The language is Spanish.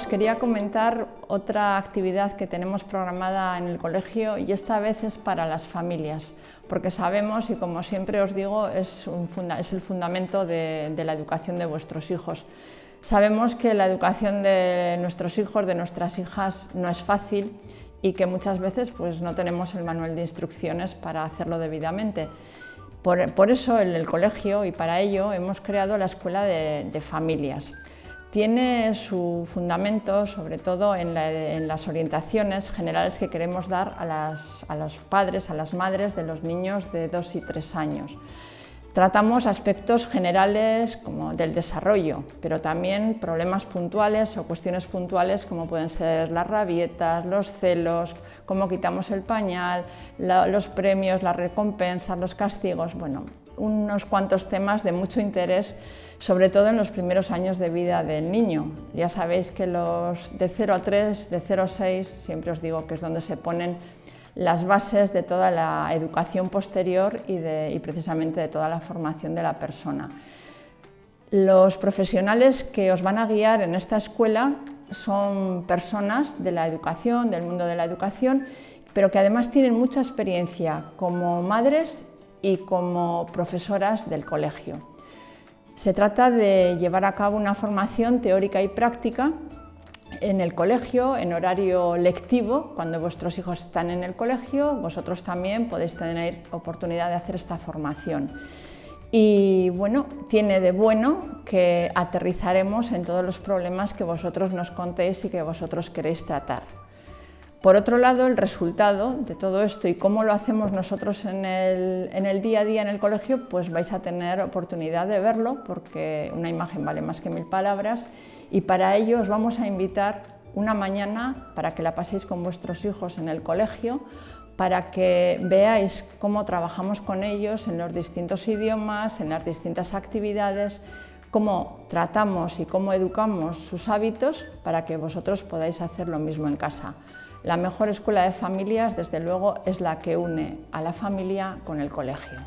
quería comentar otra actividad que tenemos programada en el colegio y esta vez es para las familias, porque sabemos y como siempre os digo es el fundamento de la educación de vuestros hijos. Sabemos que la educación de nuestros hijos, de nuestras hijas no es fácil y que muchas veces pues, no tenemos el manual de instrucciones para hacerlo debidamente. Por eso en el colegio y para ello hemos creado la Escuela de Familias. Tiene su fundamento sobre todo en las orientaciones generales que queremos dar a los padres, a las madres de los niños de 2 y 3 años. Tratamos aspectos generales como del desarrollo, pero también problemas puntuales o cuestiones puntuales como pueden ser las rabietas, los celos, cómo quitamos el pañal, los premios, las recompensas, los castigos, bueno, unos cuantos temas de mucho interés, sobre todo en los primeros años de vida del niño. Ya sabéis que los de 0 a 3, de 0 a 6, siempre os digo que es donde se ponen las bases de toda la educación posterior y precisamente de toda la formación de la persona. Los profesionales que os van a guiar en esta escuela son personas de la educación, del mundo de la educación, pero que además tienen mucha experiencia como madres y como profesoras del colegio. Se trata de llevar a cabo una formación teórica y práctica en el colegio, en horario lectivo. Cuando vuestros hijos están en el colegio, vosotros también podéis tener oportunidad de hacer esta formación. Y bueno, tiene de bueno que aterrizaremos en todos los problemas que vosotros nos contéis y que vosotros queréis tratar. Por otro lado, el resultado de todo esto y cómo lo hacemos nosotros en el día a día en el colegio, pues vais a tener oportunidad de verlo, porque una imagen vale más que 1000 palabras, y para ello os vamos a invitar una mañana para que la paséis con vuestros hijos en el colegio, para que veáis cómo trabajamos con ellos en los distintos idiomas, en las distintas actividades, cómo tratamos y cómo educamos sus hábitos para que vosotros podáis hacer lo mismo en casa. La mejor escuela de familias, desde luego, es la que une a la familia con el colegio.